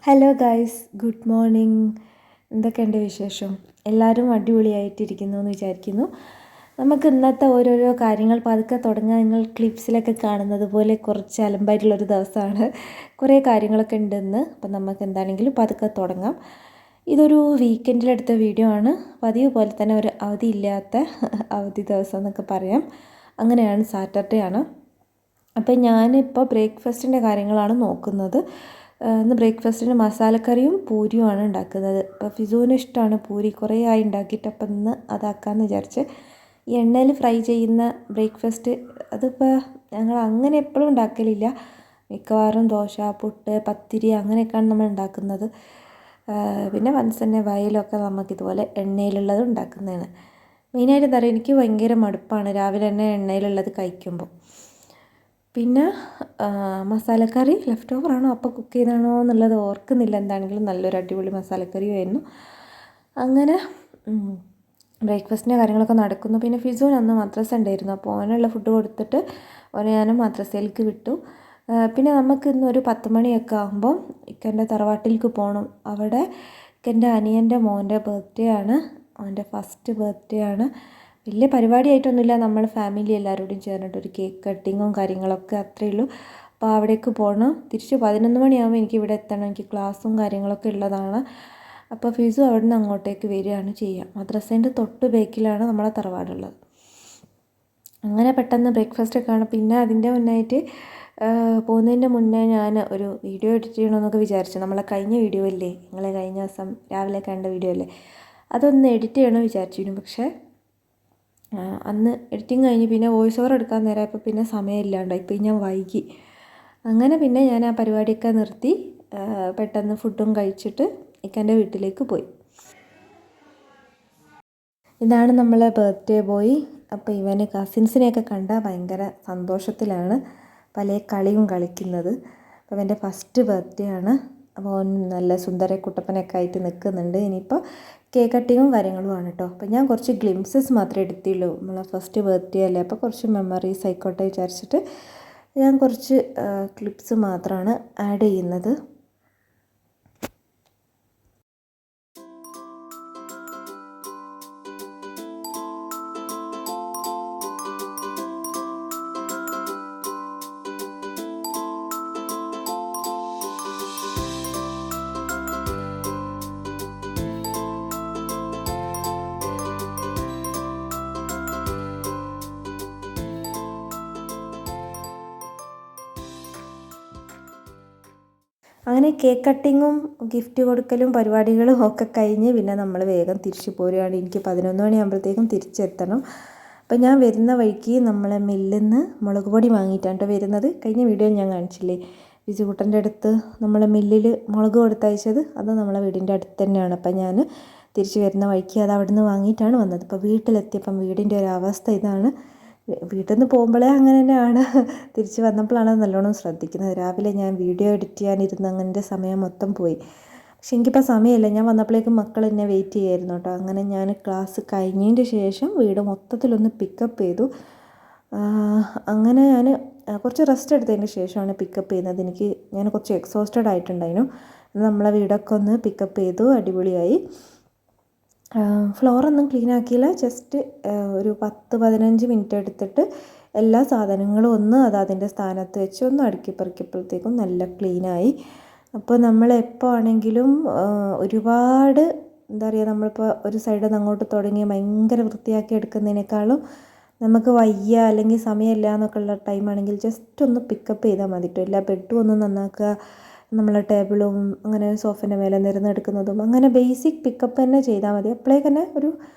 Hello guys, good morning. എന്തൊക്കെയുണ്ട് വിശേഷം? എല്ലാവരും അടിപൊളിയായിട്ടിരിക്കുന്നു എന്ന് വിചാരിക്കുന്നു. നമുക്ക് ഇന്നത്തെ ഓരോരോ കാര്യങ്ങൾ പതുക്കെ തുടങ്ങാൻ. നിങ്ങൾ ക്ലിപ്സിലൊക്കെ കാണുന്നത് പോലെ കുറച്ച് അലമ്പായിട്ടുള്ളൊരു ദിവസമാണ്. കുറേ കാര്യങ്ങളൊക്കെ ഉണ്ടെന്ന്. അപ്പം നമുക്ക് എന്താണെങ്കിലും പതുക്കെ തുടങ്ങാം. ഇതൊരു വീക്കെൻഡിലെടുത്ത വീഡിയോ ആണ്. പതിവ് പോലെ തന്നെ ഒരു അവധിയില്ലാത്ത അവധി ദിവസം എന്നൊക്കെ പറയാം. അങ്ങനെയാണ്, സാറ്റർഡേ ആണ്. അപ്പം ഞാനിപ്പോൾ ബ്രേക്ക്ഫാസ്റ്റിൻ്റെ കാര്യങ്ങളാണ് നോക്കുന്നത്. ഇന്ന് ബ്രേക്ക്ഫാസ്റ്റിന് മസാലക്കറിയും പൂരിയുമാണ് ഉണ്ടാക്കുന്നത്. അപ്പോൾ ഫിസുവിന് ഇഷ്ടമാണ് പൂരി, കുറേ ആയി ഉണ്ടാക്കിയിട്ട്. അപ്പം ഇന്ന് അതാക്കാമെന്ന് വിചാരിച്ച്. ഈ എണ്ണയിൽ ഫ്രൈ ചെയ്യുന്ന ബ്രേക്ക്ഫാസ്റ്റ് അതിപ്പോൾ ഞങ്ങൾ അങ്ങനെ എപ്പോഴും ഉണ്ടാക്കലില്ല. മിക്കവാറും ദോശ, പുട്ട്, പത്തിരി അങ്ങനെയൊക്കെയാണ് നമ്മൾ ഉണ്ടാക്കുന്നത്. പിന്നെ വൻസ് തന്നെ വയലൊക്കെ നമുക്കിതുപോലെ എണ്ണയിലുള്ളത് ഉണ്ടാക്കുന്നതാണ്. മെയിനായിട്ട് എന്താ പറയുക, എനിക്ക് ഭയങ്കര മടുപ്പാണ് രാവിലെ തന്നെ എണ്ണയിലുള്ളത് കഴിക്കുമ്പോൾ. പിന്നെ മസാലക്കറി ലെഫ്റ്റ് ഓവറാണോ അപ്പം കുക്ക് ചെയ്താണോ എന്നുള്ളത് ഓർക്കുന്നില്ല. എന്താണെങ്കിലും നല്ലൊരു അടിപൊളി മസാലക്കറിയായിരുന്നു. അങ്ങനെ ബ്രേക്ക്ഫാസ്റ്റിൻ്റെ കാര്യങ്ങളൊക്കെ നടക്കുന്നു. പിന്നെ ഫിസുവിന് അന്ന് മദ്രസ ഉണ്ടായിരുന്നു. അപ്പോൾ ഓനുള്ള ഫുഡ് കൊടുത്തിട്ട് ഓനെ ഞാൻ മദ്രസയിലേക്ക് വിട്ടു. പിന്നെ നമുക്ക് ഇന്നൊരു 10 മണിയൊക്കെ ആകുമ്പോൾ ഇക്കൻ്റെ തറവാട്ടിലേക്ക് പോകണം. അവിടെ ഇക്കൻ്റെ അനിയൻ്റെ മോൻ്റെ ബർത്ത്ഡേ ആണ്. അവൻ്റെ ഫസ്റ്റ് ബർത്ത്ഡേ ആണ്. വലിയ പരിപാടിയായിട്ടൊന്നുമില്ല. നമ്മൾ ഫാമിലി എല്ലാവരോടും ചേർന്നിട്ടൊരു കേക്ക് കട്ടിങ്ങും കാര്യങ്ങളൊക്കെ അത്രയേ ഉള്ളൂ. അപ്പോൾ അവിടേക്ക് പോകണം. തിരിച്ച് 11 മണിയാകുമ്പോൾ എനിക്ക് ഇവിടെ എത്തണം. എനിക്ക് ക്ലാസ്സും കാര്യങ്ങളൊക്കെ ഉള്ളതാണ്. അപ്പോൾ ഫിസു അവിടെ നിന്ന് അങ്ങോട്ടേക്ക് വരികയാണ് ചെയ്യുക. മദ്രസേൻ്റെ തൊട്ട് ബേക്കിലാണ് നമ്മളെ തറവാടുള്ളത്. അങ്ങനെ പെട്ടെന്ന് ബ്രേക്ക്ഫാസ്റ്റൊക്കെ ആണ്. പിന്നെ അതിൻ്റെ മുന്നായിട്ട് പോകുന്നതിൻ്റെ മുന്നേ ഞാൻ ഒരു വീഡിയോ എഡിറ്റ് ചെയ്യണമെന്നൊക്കെ വിചാരിച്ചു. നമ്മളെ കഴിഞ്ഞ വീഡിയോ അല്ലേ, നിങ്ങൾ കഴിഞ്ഞ ദിവസം രാവിലെ കണ്ട വീഡിയോ അല്ലേ, അതൊന്ന് എഡിറ്റ് ചെയ്യണമെന്ന് വിചാരിച്ചിരുന്നു. പക്ഷേ അന്ന് എഡിറ്റിങ് കഴിഞ്ഞ് പിന്നെ വോയിസ് ഓവർ എടുക്കാൻ നേരമായപ്പോൾ പിന്നെ സമയമില്ലാണ്ടായി. ഇപ്പോൾ ഞാൻ വൈകി. അങ്ങനെ പിന്നെ ഞാൻ ആ പരിപാടിയൊക്കെ നിർത്തി പെട്ടെന്ന് ഫുഡും കഴിച്ചിട്ട് ഇക്കൻ്റെ വീട്ടിലേക്ക് പോയി. ഇതാണ് നമ്മളെ ബർത്ത്ഡേ ബോയ്. അപ്പോൾ ഇവന് കസിൻസിനെയൊക്കെ കണ്ടാൽ ഭയങ്കര സന്തോഷത്തിലാണ്, പല കളിയും കളിക്കുന്നത്. അപ്പോൾ അവൻ്റെ ഫസ്റ്റ് ബർത്ത്ഡേ ആണ്. അപ്പോൾ അവൻ നല്ല സുന്ദര കുട്ടപ്പനൊക്കെ ആയിട്ട് നിൽക്കുന്നുണ്ട്. ഇനിയിപ്പോൾ കേക്ക് കട്ടിങ്ങും കാര്യങ്ങളുമാണ് കേട്ടോ. അപ്പോൾ ഞാൻ കുറച്ച് ഗ്ലിംസസ് മാത്രമേ എടുത്തുള്ളൂ. നമ്മളെ ഫസ്റ്റ് ബർത്ത്ഡേ അല്ലേ, അപ്പോൾ കുറച്ച് മെമ്മറീസ് ആയിക്കോട്ടെ വിചാരിച്ചിട്ട് ഞാൻ കുറച്ച് ക്ലിപ്സ് മാത്രമാണ് ആഡ് ചെയ്യുന്നത്. അങ്ങനെ കേക്ക് കട്ടിങ്ങും ഗിഫ്റ്റ് കൊടുക്കലും പരിപാടികളും ഒക്കെ കഴിഞ്ഞ് പിന്നെ നമ്മൾ വേഗം തിരിച്ചു പോരുകയാണ്. എനിക്ക് 11 മണിയാകുമ്പോഴത്തേക്കും തിരിച്ചെത്തണം. അപ്പോൾ ഞാൻ വരുന്ന വഴിക്ക് നമ്മളെ മില്ലിൽ നിന്ന് മുളക് പൊടി വാങ്ങിയിട്ടാണ് കേട്ടോ വരുന്നത്. കഴിഞ്ഞ വീഡിയോയിൽ ഞാൻ കാണിച്ചില്ലേ, വിജുകുട്ടൻ്റെ അടുത്ത് നമ്മളെ മില്ലിൽ മുളക് കൊടുത്തയച്ചത്, അത് നമ്മളെ വീടിൻ്റെ അടുത്ത് തന്നെയാണ്. അപ്പോൾ ഞാൻ തിരിച്ച് വരുന്ന വഴിക്ക് അത് അവിടെ നിന്ന് വാങ്ങിയിട്ടാണ് വന്നത്. അപ്പോൾ വീട്ടിലെത്തിയപ്പം വീടിൻ്റെ ഒരു അവസ്ഥ ഇതാണ്. വീട്ടിൽ നിന്ന് പോകുമ്പോഴേ അങ്ങനെ തന്നെയാണ്. തിരിച്ച് വന്നപ്പോഴാണ് നല്ലോണം ശ്രദ്ധിക്കുന്നത്. രാവിലെ ഞാൻ വീഡിയോ എഡിറ്റ് ചെയ്യാനിരുന്ന് അങ്ങനെ സമയം മൊത്തം പോയി. പക്ഷെ എനിക്കിപ്പോൾ സമയമില്ല. ഞാൻ വന്നപ്പോഴേക്കും മക്കൾ എന്നെ വെയിറ്റ് ചെയ്യായിരുന്നു കേട്ടോ. അങ്ങനെ ഞാൻ ക്ലാസ് കഴിഞ്ഞതിൻ്റെ ശേഷം വീട് മൊത്തത്തിലൊന്ന് പിക്കപ്പ് ചെയ്തു. അങ്ങനെ ഞാൻ കുറച്ച് റെസ്റ്റ് എടുത്തതിന് ശേഷമാണ് പിക്കപ്പ് ചെയ്യുന്നത്. ഞാൻ കുറച്ച് എക്സോസ്റ്റഡ് ആയിട്ടുണ്ടായിരുന്നു. നമ്മളെ വീടൊക്കെ ഒന്ന് പിക്കപ്പ് ചെയ്തു, അടിപൊളിയായി. ഫ്ലോറൊന്നും ക്ലീൻ ആക്കിയില്ല. ജസ്റ്റ് ഒരു 10-15 മിനിറ്റ് എടുത്തിട്ട് എല്ലാ സാധനങ്ങളും ഒന്ന് അതിൻ്റെ സ്ഥാനത്ത് വെച്ച് ഒന്ന് അടുക്കി പെറുക്കിയപ്പോഴത്തേക്കും നല്ല ക്ലീനായി. അപ്പോൾ നമ്മൾ എപ്പോൾ ആണെങ്കിലും ഒരുപാട് എന്താ പറയുക, നമ്മളിപ്പോൾ ഒരു സൈഡിൽ നിന്ന് അങ്ങോട്ട് തുടങ്ങി ഭയങ്കര വൃത്തിയാക്കി എടുക്കുന്നതിനേക്കാളും നമുക്ക് വയ്യ അല്ലെങ്കിൽ സമയമില്ല എന്നൊക്കെ ഉള്ള ടൈമാണെങ്കിൽ ജസ്റ്റ് ഒന്ന് പിക്കപ്പ് ചെയ്താൽ മതി കേട്ടോ. എല്ലാ ബെഡും ഒന്ന് നന്നാക്കുക, നമ്മളെ ടേബിളും അങ്ങനെ സോഫേൻ്റെ മേലെ നിരന്നെടുക്കുന്നതും അങ്ങനെ ബേസിക് പിക്കപ്പ് തന്നെ ചെയ്താൽ മതി. അപ്പോഴേക്ക് തന്നെ ഒരു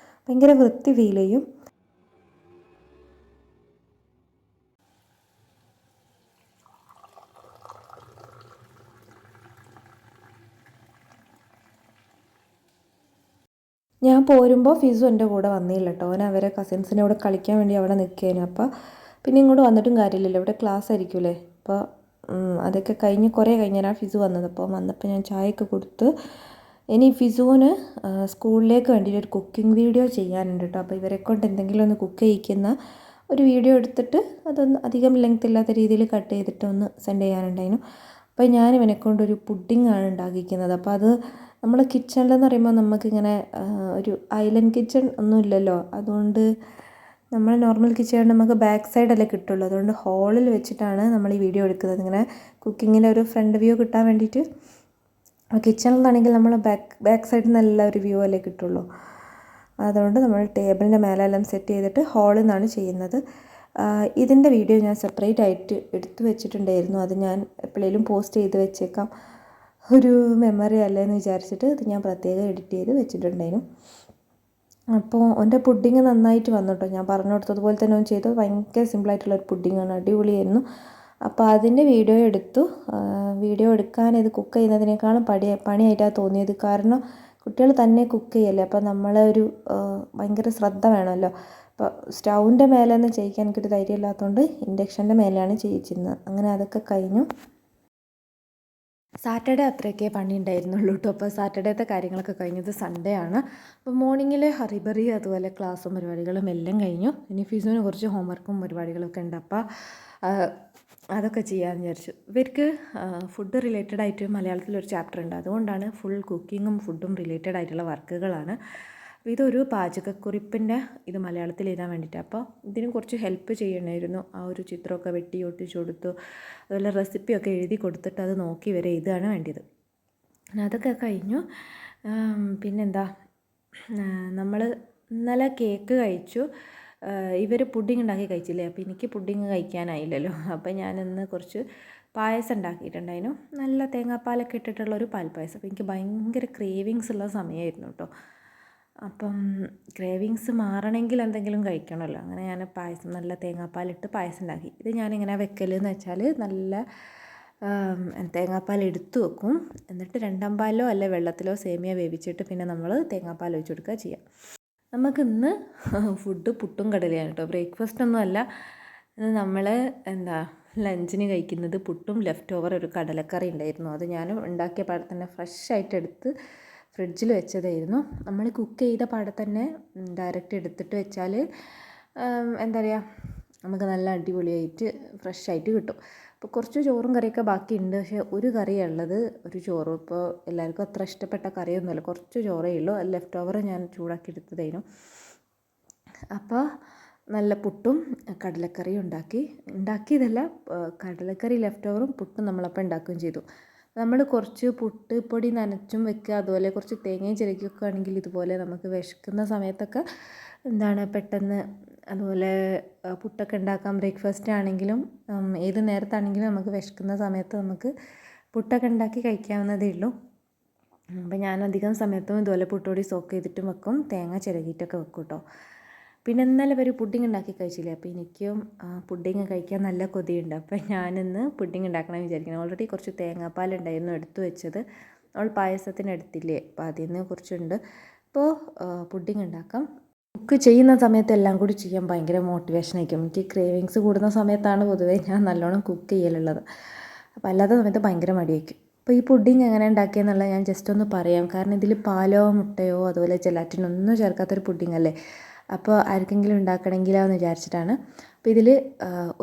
ഭയങ്കര വൃത്തി ഫീൽ ചെയ്യും. ഞാൻ പോരുമ്പോൾ ഫിസു എൻ്റെ കൂടെ വന്നില്ല കേട്ടോ. അവൻ അവരെ കസിൻസിൻ്റെ കൂടെ കളിക്കാൻ വേണ്ടി അവിടെ നിൽക്കുകയാണ്. അപ്പോൾ പിന്നെ ഇങ്ങോട്ട് വന്നിട്ടും കാര്യമില്ലല്ലോ, ഇവിടെ ക്ലാസ് ആയിരിക്കുമല്ലേ. അപ്പോൾ അതൊക്കെ കുറേ കഴിഞ്ഞാലാണ് ഫിസു വന്നത്. അപ്പോൾ വന്നപ്പോൾ ഞാൻ ചായയൊക്കെ കൊടുത്ത് ഇനി ഫിസുവിന് സ്കൂളിലേക്ക് വേണ്ടിയിട്ട് ഒരു കുക്കിംഗ് വീഡിയോ ചെയ്യാനുണ്ട് കേട്ടോ. അപ്പോൾ ഇവരെ കൊണ്ട് എന്തെങ്കിലും ഒന്ന് കുക്ക് ചെയ്യിക്കുന്ന ഒരു വീഡിയോ എടുത്തിട്ട് അതൊന്ന് അധികം ലെങ്ത് ഇല്ലാത്ത രീതിയിൽ കട്ട് ചെയ്തിട്ട് ഒന്ന് സെൻഡ് ചെയ്യാനുണ്ടായിരുന്നു. അപ്പോൾ ഞാൻ ഇവനെക്കൊണ്ടൊരു പുഡിങ്ങാണ് ഉണ്ടാക്കിക്കുന്നത്. അപ്പോൾ അത് നമ്മൾ കിച്ചണിലെന്ന് പറയുമ്പോൾ നമുക്കിങ്ങനെ ഒരു ഐലൻഡ് കിച്ചൺ ഒന്നും ഇല്ലല്ലോ. അതുകൊണ്ട് നമ്മൾ നോർമൽ കിച്ചൺ നമുക്ക് ബാക്ക് സൈഡല്ലേ കിട്ടുള്ളൂ. അതുകൊണ്ട് ഹാളിൽ വെച്ചിട്ടാണ് നമ്മൾ ഈ വീഡിയോ എടുക്കുന്നത്. ഇങ്ങനെ കുക്കിങ്ങിൻ്റെ ഒരു ഫ്രണ്ട് വ്യൂ കിട്ടാൻ വേണ്ടിയിട്ട്. കിച്ചണിൽ നിന്നാണെങ്കിൽ നമ്മൾ ബാക്ക് സൈഡിൽ നല്ല ഒരു വ്യൂ അല്ലേ കിട്ടുള്ളൂ. അതുകൊണ്ട് നമ്മൾ ടേബിളിൻ്റെ മേലെല്ലാം സെറ്റ് ചെയ്തിട്ട് ഹാളിൽ നിന്നാണ് ചെയ്യുന്നത്. ഇതിൻ്റെ വീഡിയോ ഞാൻ സെപ്പറേറ്റ് ആയിട്ട് എടുത്തു വെച്ചിട്ടുണ്ടായിരുന്നു. അത് ഞാൻ എപ്പോഴേലും പോസ്റ്റ് ചെയ്ത് വെച്ചേക്കാം, ഒരു മെമ്മറി അല്ലേന്ന് വിചാരിച്ചിട്ട് ഇത് ഞാൻ പ്രത്യേകം എഡിറ്റ് ചെയ്ത് വെച്ചിട്ടുണ്ടായിരുന്നു. അപ്പോൾ എൻ്റെ പുഡിങ് നന്നായിട്ട് വന്നു കേട്ടോ. ഞാൻ പറഞ്ഞു കൊടുത്തതുപോലെ തന്നെ അവൻ ചെയ്തു. ഭയങ്കര സിമ്പിളായിട്ടുള്ളൊരു പുഡിങ്ങാണ്, അടിപൊളിയായിരുന്നു. അപ്പോൾ അതിൻ്റെ വീഡിയോ എടുത്തു. വീഡിയോ എടുക്കാൻ ഇത് കുക്ക് ചെയ്യുന്നതിനേക്കാളും പണിയായിട്ടാണ് തോന്നിയത്. കാരണം കുട്ടികൾ തന്നെ കുക്ക് ചെയ്യല്ലേ, അപ്പോൾ നമ്മളൊരു ഭയങ്കര ശ്രദ്ധ വേണമല്ലോ. അപ്പോൾ സ്റ്റൗവിൻ്റെ മേലെയൊന്നും ചെയ്യിക്കാൻ എനിക്കൊരു ധൈര്യമില്ലാത്തതുകൊണ്ട് ഇൻഡക്ഷൻ്റെ മേലെയാണ് ചെയ്യിച്ചിരുന്നത്. അങ്ങനെ അതൊക്കെ കഴിഞ്ഞു. സാറ്റർഡേ അത്രയൊക്കെ പണി ഉണ്ടായിരുന്നുള്ളൂ കേട്ടോ. അപ്പോൾ സാറ്റർഡേത്തെ കാര്യങ്ങളൊക്കെ കഴിഞ്ഞത് സൺഡേ ആണ്. അപ്പോൾ മോർണിംഗിൽ ഹറിബറി അതുപോലെ ക്ലാസ്സും പരിപാടികളും എല്ലാം കഴിഞ്ഞു. ഇനി ഫിസുവിന് കുറച്ച് ഹോംവർക്കും പരിപാടികളൊക്കെ ഉണ്ട്. അപ്പോൾ അതൊക്കെ ചെയ്യാമെന്ന് വിചാരിച്ചു. ഇവർക്ക് ഫുഡ് റിലേറ്റഡ് ആയിട്ട് മലയാളത്തിലൊരു ചാപ്റ്റർ ഉണ്ട്. അതുകൊണ്ടാണ് ഫുൾ കുക്കിങ്ങും ഫുഡും റിലേറ്റഡ് ആയിട്ടുള്ള വർക്കുകളാണ്. അപ്പോൾ ഇതൊരു പാചകക്കുറിപ്പിൻ്റെ ഇത് മലയാളത്തിൽ എഴുതാൻ വേണ്ടിയിട്ട്. അപ്പോൾ ഇതിന് കുറച്ച് ഹെൽപ്പ് ചെയ്യണമായിരുന്നു. ആ ഒരു ചിത്രമൊക്കെ വെട്ടി ഒട്ടിച്ചു കൊടുത്തു, അതുപോലെ റെസിപ്പിയൊക്കെ എഴുതി കൊടുത്തിട്ട് അത് നോക്കി വരെ ഇതാണ് വേണ്ടിയത്. അതൊക്കെ കഴിഞ്ഞു. പിന്നെന്താ, നമ്മൾ ഇന്നലെ കേക്ക് കഴിച്ചു. ഇവർ പുഡിങ് ഉണ്ടാക്കി കഴിച്ചില്ലേ, അപ്പോൾ എനിക്ക് പുഡിങ് കഴിക്കാനായില്ലല്ലോ. അപ്പോൾ ഞാനിന്ന് കുറച്ച് പായസം ഉണ്ടാക്കിയിട്ടുണ്ടായിരുന്നു. നല്ല തേങ്ങാപ്പാലൊക്കെ ഇട്ടിട്ടുള്ളൊരു പാൽപ്പായസം. അപ്പോൾ എനിക്ക് ഭയങ്കര ക്രേവിങ്സ് ഉള്ള സമയമായിരുന്നു കേട്ടോ. അപ്പം ക്രേവിങ്സ് മാറണമെങ്കിൽ എന്തെങ്കിലും കഴിക്കണമല്ലോ. അങ്ങനെ ഞാൻ പായസം നല്ല തേങ്ങാപ്പാലിട്ട് പായസം ഉണ്ടാക്കി. ഇത് ഞാനിങ്ങനെ വെക്കലെന്ന് വെച്ചാൽ നല്ല തേങ്ങാപ്പാൽ എടുത്ത് വെക്കും. എന്നിട്ട് രണ്ടാം പാലോ അല്ലെ വെള്ളത്തിലോ സേമിയ വേവിച്ചിട്ട് പിന്നെ നമ്മൾ തേങ്ങാപ്പാൽ ഒഴിച്ച് കൊടുക്കുക ചെയ്യാം. നമുക്കിന്ന് ഫുഡ് പുട്ടും കടലയാണ് കേട്ടോ. ബ്രേക്ക്ഫാസ്റ്റ് ഒന്നും അല്ല. ഇന്ന് നമ്മൾ ലഞ്ചിന് കഴിക്കുന്നത് പുട്ടും ലെഫ്റ്റ് ഓവർ ഒരു കടലക്കറി ഉണ്ടായിരുന്നു. അത് ഞാൻ ഉണ്ടാക്കിയ പാടെ തന്നെ ഫ്രഷായിട്ട് എടുത്ത് ഫ്രിഡ്ജിൽ വെച്ചതായിരുന്നു. നമ്മൾ കുക്ക് ചെയ്ത പാടെ തന്നെ ഡയറക്റ്റ് എടുത്തിട്ട് വെച്ചാൽ എന്താ പറയുക, നമുക്ക് നല്ല അടിപൊളിയായിട്ട് ഫ്രഷായിട്ട് കിട്ടും. അപ്പോൾ കുറച്ച് ചോറും കറിയൊക്കെ ബാക്കിയുണ്ട്. പക്ഷേ ഒരു കറിയാണ് ഉള്ളത്, ഒരു ചോറും. ഇപ്പോൾ എല്ലാവർക്കും അത്ര ഇഷ്ടപ്പെട്ട കറിയൊന്നുമില്ല, കുറച്ച് ചോറേ ഉള്ളൂ. ലെഫ്റ്റ് ഓവർ ഞാൻ ചൂടാക്കി എടുത്തതായിരുന്നു. അപ്പോൾ നല്ല പുട്ടും കടലക്കറിയും ഉണ്ടാക്കിയതല്ല, കടലക്കറി ലെഫ്റ്റ് ഓവറും പുട്ടും നമ്മളപ്പോൾ ഉണ്ടാക്കുകയും ചെയ്തു. നമ്മൾ കുറച്ച് പുട്ട് പൊടി നനച്ചും വെക്കുക, അതുപോലെ കുറച്ച് തേങ്ങയും ചിരകിയൊക്കെ ആണെങ്കിൽ ഇതുപോലെ നമുക്ക് വിശക്കുന്ന സമയത്തൊക്കെ പെട്ടെന്ന് അതുപോലെ പുട്ടൊക്കെ ഉണ്ടാക്കാം. ബ്രേക്ക്ഫാസ്റ്റ് ആണെങ്കിലും ഏത് നേരത്താണെങ്കിലും നമുക്ക് വിശക്കുന്ന സമയത്ത് നമുക്ക് പുട്ടൊക്കെ ഉണ്ടാക്കി കഴിക്കാവുന്നതേ ഉള്ളൂ. അപ്പോൾ ഞാൻ അധികം സമയത്തും ഇതുപോലെ പുട്ടുപൊടി സോക്ക് ചെയ്തിട്ടും വെക്കും, തേങ്ങ ചിരകിയിട്ടൊക്കെ വെക്കും കേട്ടോ. പിന്നെ ഇന്നലെ ഒരു പുഡിങ് ഉണ്ടാക്കി കഴിച്ചില്ലേ, അപ്പോൾ എനിക്കും പുഡിങ് കഴിക്കാൻ നല്ല കൊതിയുണ്ട്. അപ്പോൾ ഞാനിന്ന് പുഡിങ് ഉണ്ടാക്കണം വിചാരിക്കണം. ഓൾറെഡി കുറച്ച് തേങ്ങാപ്പാലുണ്ടായിരുന്നു എടുത്തു വെച്ചത്, നമ്മൾ പായസത്തിന് എടുത്തില്ലേ, അപ്പോൾ അതിൽ നിന്ന് കുറച്ചുണ്ട്. അപ്പോൾ പുഡിങ് ഉണ്ടാക്കാം. കുക്ക് ചെയ്യുന്ന സമയത്ത് എല്ലാം കൂടി ചെയ്യാൻ ഭയങ്കര മോട്ടിവേഷൻ ആയിരിക്കും. എനിക്ക് ക്രേവിങ്സ് കൂടുന്ന സമയത്താണ് പൊതുവേ ഞാൻ നല്ലോണം കുക്ക് ചെയ്യലുള്ളത്. അപ്പോൾ അല്ലാത്ത സമയത്ത് ഭയങ്കര മടിയായിരിക്കും. അപ്പോൾ ഈ പുഡിങ് എങ്ങനെ ഉണ്ടാക്കിയെന്നുള്ളത് ഞാൻ ജസ്റ്റ് ഒന്ന് പറയാം. കാരണം ഇതിൽ പാലോ മുട്ടയോ അതുപോലെ ജെലാറ്റിനൊന്നും ചേർക്കാത്തൊരു പുഡിങ് അല്ലേ. അപ്പോൾ ആർക്കെങ്കിലും ഉണ്ടാക്കണമെങ്കിലോ എന്ന് വിചാരിച്ചിട്ടാണ്. അപ്പോൾ ഇതിൽ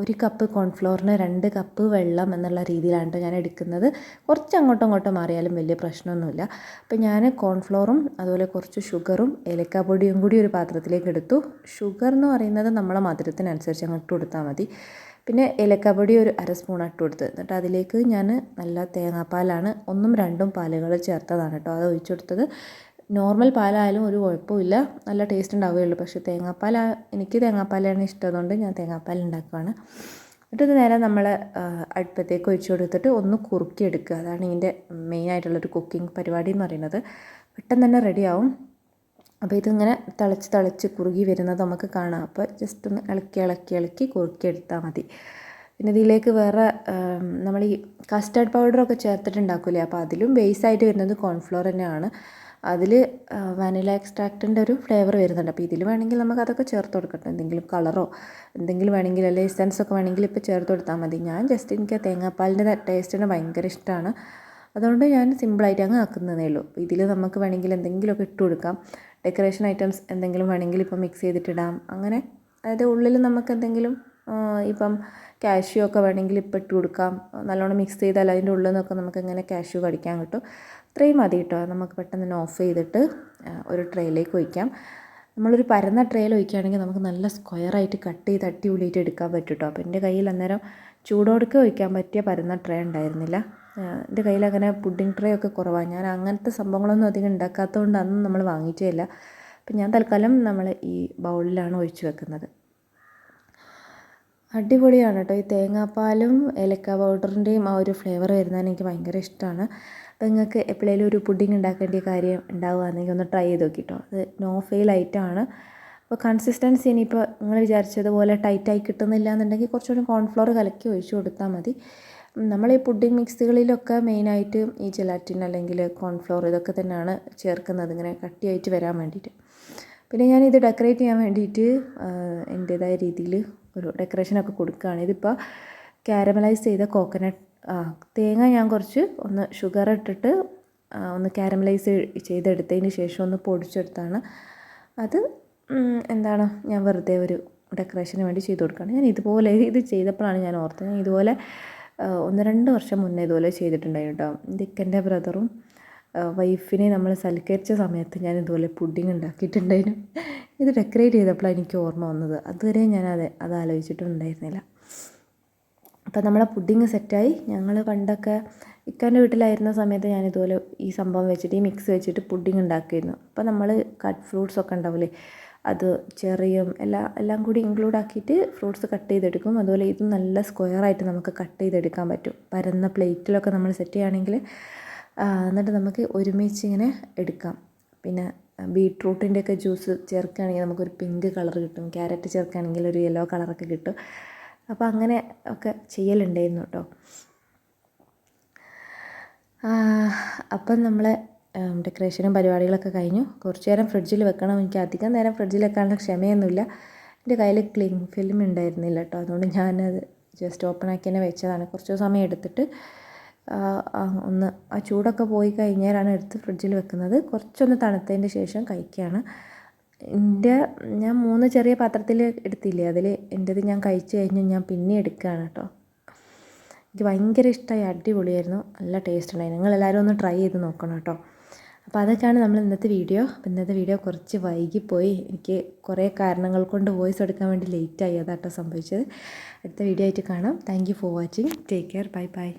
1 കപ്പ് കോൺഫ്ലോറിന് 2 കപ്പ് വെള്ളം എന്നുള്ള രീതിയിലാണ് ഞാൻ എടുക്കുന്നത്. കുറച്ച് അങ്ങോട്ടും ഇങ്ങോട്ടും മാറിയാലും വലിയ പ്രശ്നമൊന്നുമില്ല. അപ്പോൾ ഞാൻ കോൺഫ്ലോറും അതുപോലെ കുറച്ച് ഷുഗറും ഏലക്കാപ്പൊടിയും കൂടി ഒരു പാത്രത്തിലേക്ക് എടുത്തു. ഷുഗർ എന്ന് പറയുന്നത് നമ്മളെ മധുരത്തിനനുസരിച്ച് അങ്ങോട്ട് കൊടുത്താൽ മതി. പിന്നെ ഏലക്കാപ്പൊടി ഒരു 1/2 സ്പൂൺ ഇട്ട് കൊടുത്ത്, എന്നിട്ട് അതിലേക്ക് ഞാൻ നല്ല തേങ്ങാപ്പാലാണ് 1ഉം 2ഉം പാലുകൾ ചേർത്തതാണ് കേട്ടോ അത് ഒഴിച്ചു കൊടുത്തത്. നോർമൽ പാലായാലും ഒരു കുഴപ്പമില്ല, നല്ല ടേസ്റ്റ് ഉണ്ടാവുകയുള്ളൂ. പക്ഷേ എനിക്ക് തേങ്ങാപ്പാലാണ് ഇഷ്ടം, അതുകൊണ്ട് ഞാൻ തേങ്ങാപ്പാൽ ഉണ്ടാക്കുകയാണ്. എന്നിട്ട് നേരെ നമ്മൾ അടുപ്പത്തേക്ക് ഒഴിച്ചു കൊടുത്തിട്ട് ഒന്ന് കുറുക്കിയെടുക്കുക. അതാണ് ഇതിൻ്റെ മെയിനായിട്ടുള്ളൊരു കുക്കിംഗ് പരിപാടി എന്ന് പറയുന്നത്. പെട്ടെന്ന് തന്നെ റെഡിയാവും. അപ്പോൾ ഇതിങ്ങനെ തിളച്ച് കുറുകി വരുന്നത് നമുക്ക് കാണാം. അപ്പോൾ ജസ്റ്റ് ഒന്ന് ഇളക്കി കുറുക്കിയെടുത്താൽ മതി. പിന്നെ ഇതിലേക്ക് വേറെ നമ്മൾ ഈ കസ്റ്റർഡ് പൗഡറൊക്കെ ചേർത്തിട്ടുണ്ടാക്കില്ലേ, അപ്പോൾ അതിലും ബേസായിട്ട് വരുന്നത് കോൺഫ്ലോർ തന്നെയാണ്. അതിൽ വാനില എക്സ്ട്രാക്റ്റിൻ്റെ ഒരു ഫ്ലേവർ വരുന്നുണ്ട്. അപ്പോൾ ഇതിൽ വേണമെങ്കിൽ നമുക്ക് അതൊക്കെ ചേർത്ത് കൊടുക്കട്ടെ, എന്തെങ്കിലും കളറോ എന്തെങ്കിലും വേണമെങ്കിൽ അല്ലെങ്കിൽ എസൻസൊക്കെ വേണമെങ്കിൽ ഇപ്പോൾ ചേർത്ത് കൊടുത്താൽ മതി. ഞാൻ ജസ്റ്റ് എനിക്ക് തേങ്ങാപ്പാലിൻ്റെ ടേസ്റ്റിന് ഭയങ്കര ഇഷ്ടമാണ്, അതുകൊണ്ട് ഞാൻ സിമ്പിളായിട്ട് അങ്ങ് ആക്കുന്നതേ ഉള്ളൂ. അപ്പോൾ ഇതിൽ നമുക്ക് വേണമെങ്കിൽ എന്തെങ്കിലുമൊക്കെ ഇട്ട് കൊടുക്കാം, ഡെക്കറേഷൻ ഐറ്റംസ് എന്തെങ്കിലും വേണമെങ്കിൽ ഇപ്പോൾ മിക്സ് ചെയ്തിട്ടിടാം. അങ്ങനെ അതായത് ഉള്ളിൽ നമുക്ക് എന്തെങ്കിലും ഇപ്പം കാഷ്യൂ ഒക്കെ വേണമെങ്കിൽ ഇപ്പം ഇട്ട് കൊടുക്കാം. നല്ലോണം മിക്സ് ചെയ്താൽ അതിൻ്റെ ഉള്ളിൽ നിന്നൊക്കെ നമുക്ക് ഇങ്ങനെ കാഷ്യൂ കടിക്കാൻ കിട്ടും. ഇത്രയും മതി കേട്ടോ. നമുക്ക് പെട്ടെന്ന് തന്നെ ഓഫ് ചെയ്തിട്ട് ഒരു ട്രേയിലേക്ക് ഒഴിക്കാം. നമ്മളൊരു പരന്ന ട്രേയിൽ ഒഴിക്കുകയാണെങ്കിൽ നമുക്ക് നല്ല സ്ക്വയറായിട്ട് കട്ട് ചെയ്ത് അടിപൊളിയായിട്ട് എടുക്കാൻ പറ്റും കേട്ടോ. അപ്പോൾ എൻ്റെ കയ്യിൽ അന്നേരം ചൂടോടൊക്കെ ഒഴിക്കാൻ പറ്റിയ പരന്ന ട്രേ ഉണ്ടായിരുന്നില്ല. എൻ്റെ കയ്യിൽ അങ്ങനെ പുഡിംഗ് ട്രേ ഒക്കെ കുറവാണ്. ഞാൻ അങ്ങനത്തെ സംഭവങ്ങളൊന്നും അധികം ഉണ്ടാക്കാത്തതുകൊണ്ട് അതൊന്നും നമ്മൾ വാങ്ങിയിട്ടേ ഇല്ല. അപ്പം ഞാൻ തൽക്കാലം നമ്മൾ ഈ ബൗളിലാണ് ഒഴിച്ച് വെക്കുന്നത്. അടിപൊളിയാണ് കേട്ടോ. ഈ തേങ്ങാപ്പാലും ഏലക്ക പൗഡറിൻ്റെയും ആ ഒരു ഫ്ലേവർ വരുന്നതിന് എനിക്ക് ഭയങ്കര ഇഷ്ടമാണ്. അപ്പോൾ നിങ്ങൾക്ക് എപ്പോഴേലും ഒരു പുഡിംഗ് ഉണ്ടാക്കേണ്ട കാര്യം ഉണ്ടാവുകയാണെങ്കിൽ ഒന്ന് ട്രൈ ചെയ്ത് നോക്കിട്ടോ. അത് നോ ഫെയിൽ ഐറ്റമാണ്. അപ്പോൾ കൺസിസ്റ്റൻസി ഇനിയിപ്പോൾ നിങ്ങൾ വിചാരിച്ചതുപോലെ ടൈറ്റായി കിട്ടുന്നില്ല എന്നുണ്ടെങ്കിൽ കുറച്ചുകൂടി കോൺഫ്ലോർ കലക്കി ഒഴിച്ച് കൊടുത്താൽ മതി. നമ്മൾ ഈ പുഡിംഗ് മിക്സുകളിലൊക്കെ മെയിനായിട്ട് ഈ ജെലാറ്റിൻ അല്ലെങ്കിൽ കോൺഫ്ലോർ ഇതൊക്കെ തന്നെയാണ് ചേർക്കുന്നത്, ഇങ്ങനെ കട്ടിയായിട്ട് വരാൻ വേണ്ടിയിട്ട്. പിന്നെ ഞാനിത് ഡെക്കറേറ്റ് ചെയ്യാൻ വേണ്ടിയിട്ട് എൻ്റേതായ രീതിയിൽ ഒരു ഡെക്കറേഷനൊക്കെ കൊടുക്കുകയാണ്. ഇതിപ്പോൾ കാരമലൈസ് ചെയ്ത കോക്കനട്ട് തേങ്ങ ഞാൻ കുറച്ച് ഒന്ന് ഷുഗർ ഇട്ടിട്ട് ഒന്ന് കാരമലൈസ് ചെയ്തെടുത്തതിന് ശേഷം ഒന്ന് പൊടിച്ചെടുത്താണ്. അത് ഞാൻ വെറുതെ ഒരു ഡെക്കറേഷന് വേണ്ടി ചെയ്ത് കൊടുക്കുകയാണ്. ഞാൻ ഇതുപോലെ ഇത് ചെയ്തപ്പോഴാണ് ഞാൻ ഓർത്തത്. ഞാൻ ഇതുപോലെ 1-2 വർഷം മുന്നേ ഇതുപോലെ ചെയ്തിട്ടുണ്ടായിരുന്നു കേട്ടോ. എൻ്റെ ബ്രദറും വൈഫിനെ നമ്മൾ സൽക്കരിച്ച സമയത്ത് ഞാൻ ഇതുപോലെ പുഡിംഗ് ഉണ്ടാക്കിയിട്ടുണ്ടായിരുന്നു. ഇത് ഡെക്കറേറ്റ് ചെയ്തപ്പോഴാണ് എനിക്ക് ഓർമ്മ വന്നത്. അതുവരെ ഞാൻ അത് ആലോചിച്ചിട്ടുണ്ടായിരുന്നില്ല. അപ്പോൾ നമ്മളെ പുഡിംഗ് സെറ്റായി. ഞങ്ങൾ പണ്ടൊക്കെ ഇക്കാൻ്റെ വീട്ടിലായിരുന്ന സമയത്ത് ഞാനിതുപോലെ ഈ സംഭവം വെച്ചിട്ട് ഈ മിക്സ് വെച്ചിട്ട് പുഡിംഗ് ഉണ്ടാക്കിയിരുന്നു. അപ്പോൾ നമ്മൾ കട്ട് ഫ്രൂട്ട്സ് ഒക്കെ ഉണ്ടാവില്ലേ, അത് ചെറിയും എല്ലാം കൂടി ഇൻക്ലൂഡ് ആക്കിയിട്ട് ഫ്രൂട്ട്സ് കട്ട് ചെയ്തെടുക്കും. അതുപോലെ ഇത് നല്ല സ്ക്വയറായിട്ട് നമുക്ക് കട്ട് ചെയ്തെടുക്കാൻ പറ്റും. പരന്ന പ്ലേറ്റിലൊക്കെ നമ്മൾ സെറ്റ് ചെയ്യുകയാണെങ്കിൽ എന്നിട്ട് നമുക്ക് ഒരുമിച്ച് ഇങ്ങനെ എടുക്കാം. പിന്നെ ബീട്രൂട്ടിൻ്റെയൊക്കെ ജ്യൂസ് ചേർക്കുകയാണെങ്കിൽ നമുക്കൊരു പിങ്ക് കളർ കിട്ടും. ക്യാരറ്റ് ചേർക്കുകയാണെങ്കിൽ ഒരു യെല്ലോ കളറൊക്കെ കിട്ടും. അപ്പോൾ അങ്ങനെ ഒക്കെ ചെയ്യലുണ്ടായിരുന്നു കേട്ടോ. അപ്പം നമ്മളെ ഡെക്കറേഷനും പരിപാടികളൊക്കെ കഴിഞ്ഞു. കുറച്ച് നേരം ഫ്രിഡ്ജിൽ വെക്കണം. എനിക്ക് അധികം നേരം ഫ്രിഡ്ജിൽ വെക്കാനുള്ള ക്ഷമയൊന്നുമില്ല. എൻ്റെ കയ്യിൽ ക്ലിങ് ഫിലിം ഉണ്ടായിരുന്നില്ല കേട്ടോ. അതുകൊണ്ട് ഞാനത് ജസ്റ്റ് ഓപ്പൺ ആക്കി തന്നെ വെച്ചതാണ്. കുറച്ച് സമയം എടുത്തിട്ട് ഒന്ന് ആ ചൂടൊക്കെ പോയി കഴിഞ്ഞാലാണ് എടുത്ത് ഫ്രിഡ്ജിൽ വെക്കുന്നത്. കുറച്ചൊന്ന് തണുത്തതിൻ്റെ ശേഷം കഴിക്കുകയാണ്. ഞാൻ 3 ചെറിയ പാത്രത്തിൽ എടുത്തില്ലേ, അതിൽ എൻ്റേത് ഞാൻ കഴിച്ച് കഴിഞ്ഞ് ഞാൻ പിന്നെ എടുക്കുകയാണ് കേട്ടോ. എനിക്ക് ഭയങ്കര ഇഷ്ടമായി, അടിപൊളിയായിരുന്നു, നല്ല ടേസ്റ്റ് ഉണ്ടായിരുന്നു. നിങ്ങളെല്ലാവരും ഒന്ന് ട്രൈ ചെയ്ത് നോക്കണം കേട്ടോ. അപ്പോൾ അതൊക്കെയാണ് നമ്മൾ ഇന്നത്തെ വീഡിയോ. അപ്പോൾ ഇന്നത്തെ വീഡിയോ കുറച്ച് വൈകിപ്പോയി. എനിക്ക് കുറേ കാരണങ്ങൾ കൊണ്ട് വോയിസ് എടുക്കാൻ വേണ്ടി ലേറ്റായി, അതാട്ടോ സംഭവിച്ചത്. അടുത്ത വീഡിയോ ആയിട്ട് കാണാം. Thank you for watching. Take care. Bye bye.